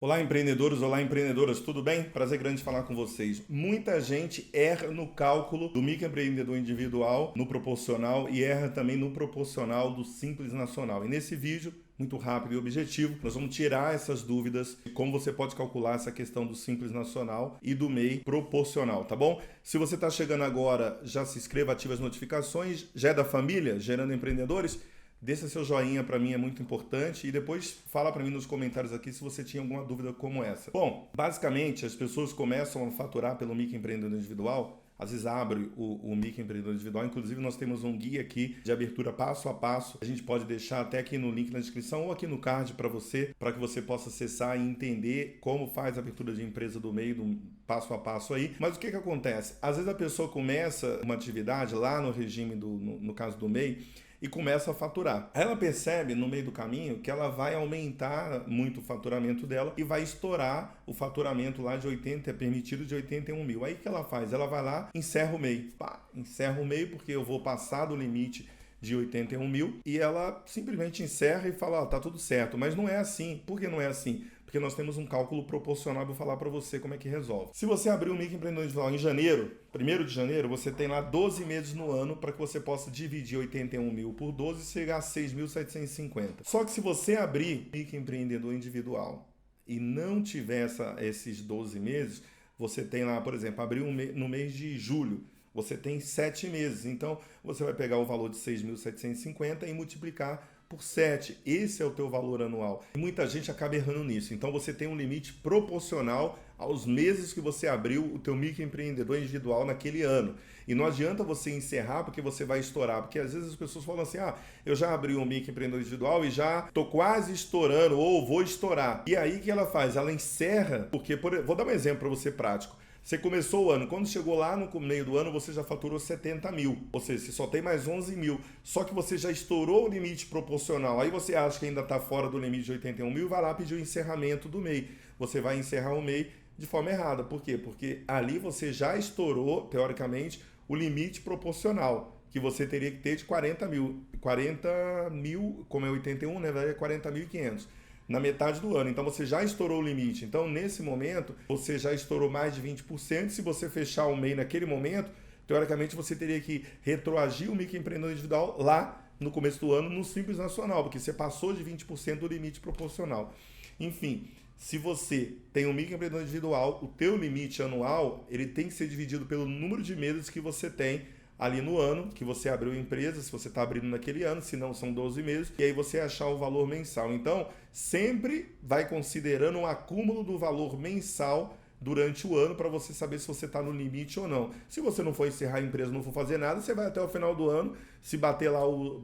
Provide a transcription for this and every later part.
Olá, empreendedores, olá, empreendedoras, tudo bem? Prazer grande falar com vocês. Muita gente erra no cálculo do microempreendedor individual, no proporcional e erra também no proporcional do Simples Nacional. E nesse vídeo, muito rápido e objetivo, nós vamos tirar essas dúvidas de como você pode calcular essa questão do Simples Nacional e do MEI proporcional, tá bom? Se você está chegando agora, já se inscreva, ative as notificações, já é da família Gerando Empreendedores? Deixa seu joinha, para mim é muito importante, e depois fala para mim nos comentários aqui se você tinha alguma dúvida como essa. Bom, basicamente as pessoas começam a faturar pelo microempreendedor individual, às vezes abre o microempreendedor individual, inclusive nós temos um guia aqui de abertura passo a passo, a gente pode deixar até aqui no link na descrição ou aqui no card para que você possa acessar e entender como faz a abertura de empresa do MEI, do passo a passo aí. Mas o que acontece? Às vezes a pessoa começa uma atividade lá no regime, no caso do MEI, e começa a faturar. Ela percebe no meio do caminho que ela vai aumentar muito o faturamento dela e vai estourar o faturamento lá de 80, é permitido de 81 mil. Aí o que ela faz? Ela vai lá, encerra o MEI. Encerra o MEI porque eu vou passar do limite de 81 mil e ela simplesmente encerra e fala, tá tudo certo. Mas não é assim. Por que não é assim? Porque nós temos um cálculo proporcional, vou falar para você como é que resolve. Se você abrir um microempreendedor individual em janeiro, 1º de janeiro, você tem lá 12 meses no ano para que você possa dividir 81 mil por 12 e chegar a 6.750. Só que se você abrir microempreendedor individual e não tiver esses 12 meses, você tem lá, por exemplo, abrir no mês de julho, você tem 7 meses. Então, você vai pegar o valor de 6.750 e multiplicar por 7. Esse é o teu valor anual. E muita gente acaba errando nisso. Então, você tem um limite proporcional aos meses que você abriu o teu microempreendedor individual naquele ano. E não adianta você encerrar porque você vai estourar. Porque às vezes as pessoas falam assim, eu já abri um microempreendedor individual e já estou quase estourando ou vou estourar. E aí o que ela faz? Ela encerra, porque, vou dar um exemplo para você prático. Você começou o ano, quando chegou lá no meio do ano, você já faturou 70 mil. Ou seja, você só tem mais 11 mil. Só que você já estourou o limite proporcional. Aí você acha que ainda está fora do limite de 81 mil, vai lá pedir o encerramento do MEI. Você vai encerrar o MEI de forma errada. Por quê? Porque ali você já estourou, teoricamente, o limite proporcional que você teria que ter de 40 mil. 40 mil, como é 81, na verdade é 40.500. Na metade do ano. Então você já estourou o limite. Então nesse momento você já estourou mais de 20%. Se você fechar o MEI naquele momento, teoricamente você teria que retroagir o microempreendedor individual lá no começo do ano no Simples Nacional, porque você passou de 20% do limite proporcional. Enfim, se você tem um microempreendedor individual, o teu limite anual ele tem que ser dividido pelo número de meses que você tem ali no ano que você abriu a empresa, se você está abrindo naquele ano, se não são 12 meses, e aí você achar o valor mensal. Então, sempre vai considerando um acúmulo do valor mensal durante o ano para você saber se você está no limite ou não. Se você não for encerrar a empresa, não for fazer nada, você vai até o final do ano, se bater lá,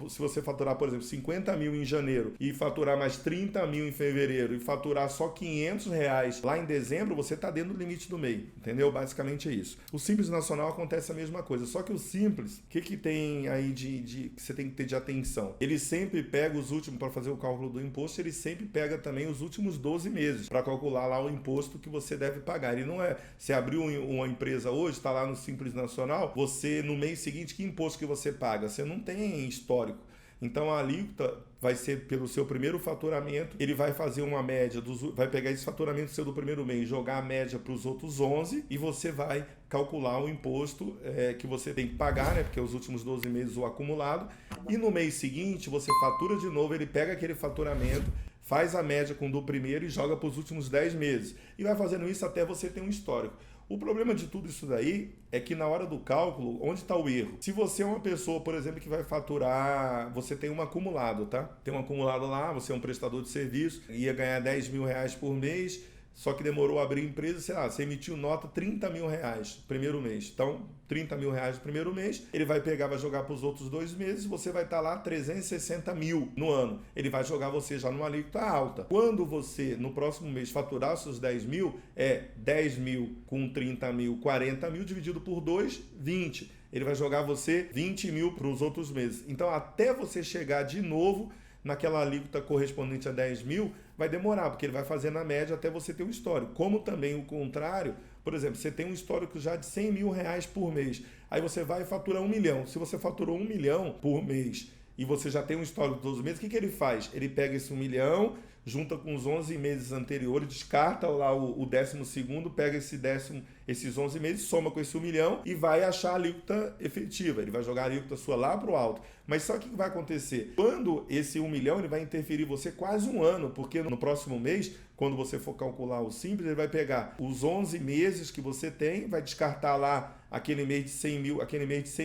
se você faturar, por exemplo, 50 mil em janeiro e faturar mais 30 mil em fevereiro e faturar só 500 reais lá em dezembro, você está dentro do limite do MEI, entendeu? Basicamente é isso. O Simples Nacional acontece a mesma coisa, só que o Simples, o que tem aí que você tem que ter de atenção? Ele sempre pega os últimos, para fazer o cálculo do imposto, ele sempre pega também os últimos 12 meses para calcular lá o imposto que você deve pagar. Ele não é, você abriu uma empresa hoje, está lá no Simples Nacional, você no mês seguinte, que imposto que você paga? Você não tem histórico. Então a alíquota vai ser pelo seu primeiro faturamento, ele vai fazer uma média, vai pegar esse faturamento seu do primeiro mês, jogar a média para os outros 11 e você vai calcular o imposto que você tem que pagar, né? Porque é os últimos 12 meses o acumulado. E no mês seguinte você fatura de novo, ele pega aquele faturamento, faz a média do primeiro e joga para os últimos 10 meses. E vai fazendo isso até você ter um histórico. O problema de tudo isso daí é que na hora do cálculo, onde está o erro? Se você é uma pessoa, por exemplo, que vai faturar, você tem um acumulado, tá? Tem um acumulado lá, você é um prestador de serviço, ia ganhar 10 mil reais por mês, só que demorou a abrir empresa, sei lá, você emitiu nota 30 mil reais primeiro mês. Então, 30 mil reais no primeiro mês, ele vai pegar, vai jogar para os outros 2 meses, você vai estar lá 360 mil no ano. Ele vai jogar você já numa alíquota alta. Quando você, no próximo mês, faturar os seus 10 mil, é 10 mil com 30 mil, 40 mil, dividido por 2, 20. Ele vai jogar você 20 mil para os outros meses. Então, até você chegar de novo naquela alíquota correspondente a 10 mil, vai demorar, porque ele vai fazer na média até você ter um histórico. Como também o contrário, por exemplo, você tem um histórico já de 100 mil reais por mês, aí você vai faturar 1 milhão. Se você faturou 1 milhão por mês e você já tem um histórico de 12 meses, o que ele faz? Ele pega esse 1 milhão, junta com os 11 meses anteriores, descarta lá o 12º, pega esses 11 meses, soma com esse 1 milhão e vai achar a alíquota efetiva. Ele vai jogar a alíquota sua lá para o alto. Mas só que o que vai acontecer? Quando esse 1 milhão, ele vai interferir você quase um ano, porque no próximo mês, quando você for calcular o simples, ele vai pegar os 11 meses que você tem, vai descartar lá aquele mês de 100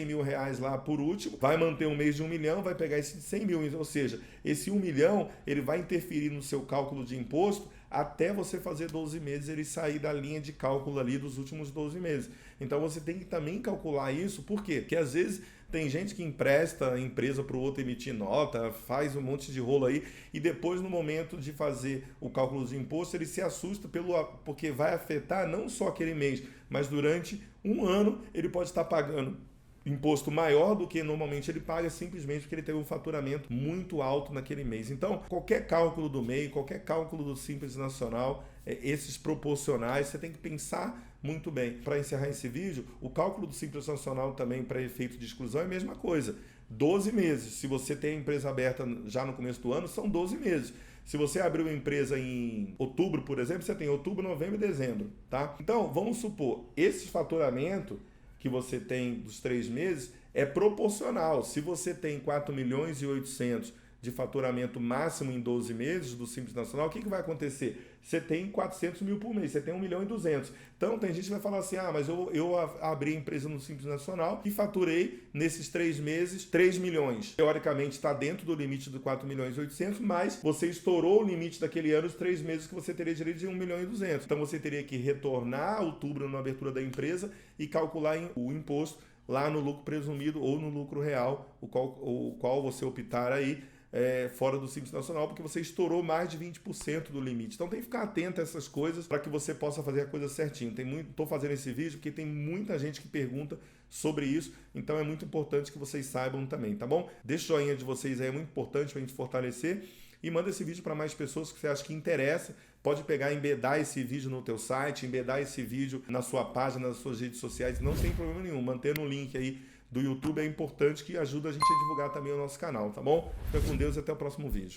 mil reais lá por último, vai manter um mês de 1 milhão, vai pegar esse de 100 mil, ou seja, esse 1 milhão, ele vai interferir no seu cálculo de imposto até você fazer 12 meses, ele sair da linha de cálculo ali dos últimos 12 meses. Então você tem que também calcular isso, por quê? Porque às vezes tem gente que empresta a empresa para o outro emitir nota, faz um monte de rolo aí, e depois no momento de fazer o cálculo de imposto, ele se assusta porque vai afetar não só aquele mês, mas durante um ano ele pode estar pagando imposto maior do que normalmente ele paga, simplesmente porque ele teve um faturamento muito alto naquele mês. Então, qualquer cálculo do MEI, qualquer cálculo do Simples Nacional, esses proporcionais, você tem que pensar muito bem. Para encerrar esse vídeo, o cálculo do Simples Nacional também para efeito de exclusão é a mesma coisa. 12 meses. Se você tem a empresa aberta já no começo do ano, são 12 meses. Se você abriu uma empresa em outubro, por exemplo, você tem outubro, novembro e dezembro, tá? Então, vamos supor, esse faturamento que você tem dos 3 meses é proporcional. Se você tem 4 milhões e 800 de faturamento máximo em 12 meses do Simples Nacional, o que vai acontecer? Você tem 400 mil por mês, você tem 1 milhão e 200. Então tem gente que vai falar assim, mas eu abri a empresa no Simples Nacional e faturei nesses 3 meses 3 milhões. Teoricamente está dentro do limite de 4 milhões e 800, mas você estourou o limite daquele ano, os 3 meses que você teria direito de 1 milhão e 200. Então você teria que retornar a outubro na abertura da empresa e calcular o imposto lá no lucro presumido ou no lucro real, o qual você optar aí, fora do Simples Nacional, porque você estourou mais de 20% do limite. Então tem que ficar atento a essas coisas para que você possa fazer a coisa certinho. Estou fazendo esse vídeo porque tem muita gente que pergunta sobre isso, então é muito importante que vocês saibam também, tá bom? Deixa o joinha de vocês aí, é muito importante para a gente fortalecer, e manda esse vídeo para mais pessoas que você acha que interessa. Pode pegar e embedar esse vídeo no teu site, embedar esse vídeo na sua página, nas suas redes sociais, não tem problema nenhum. Mantendo o link aí do YouTube é importante, que ajuda a gente a divulgar também o nosso canal, tá bom? Fica com Deus e até o próximo vídeo.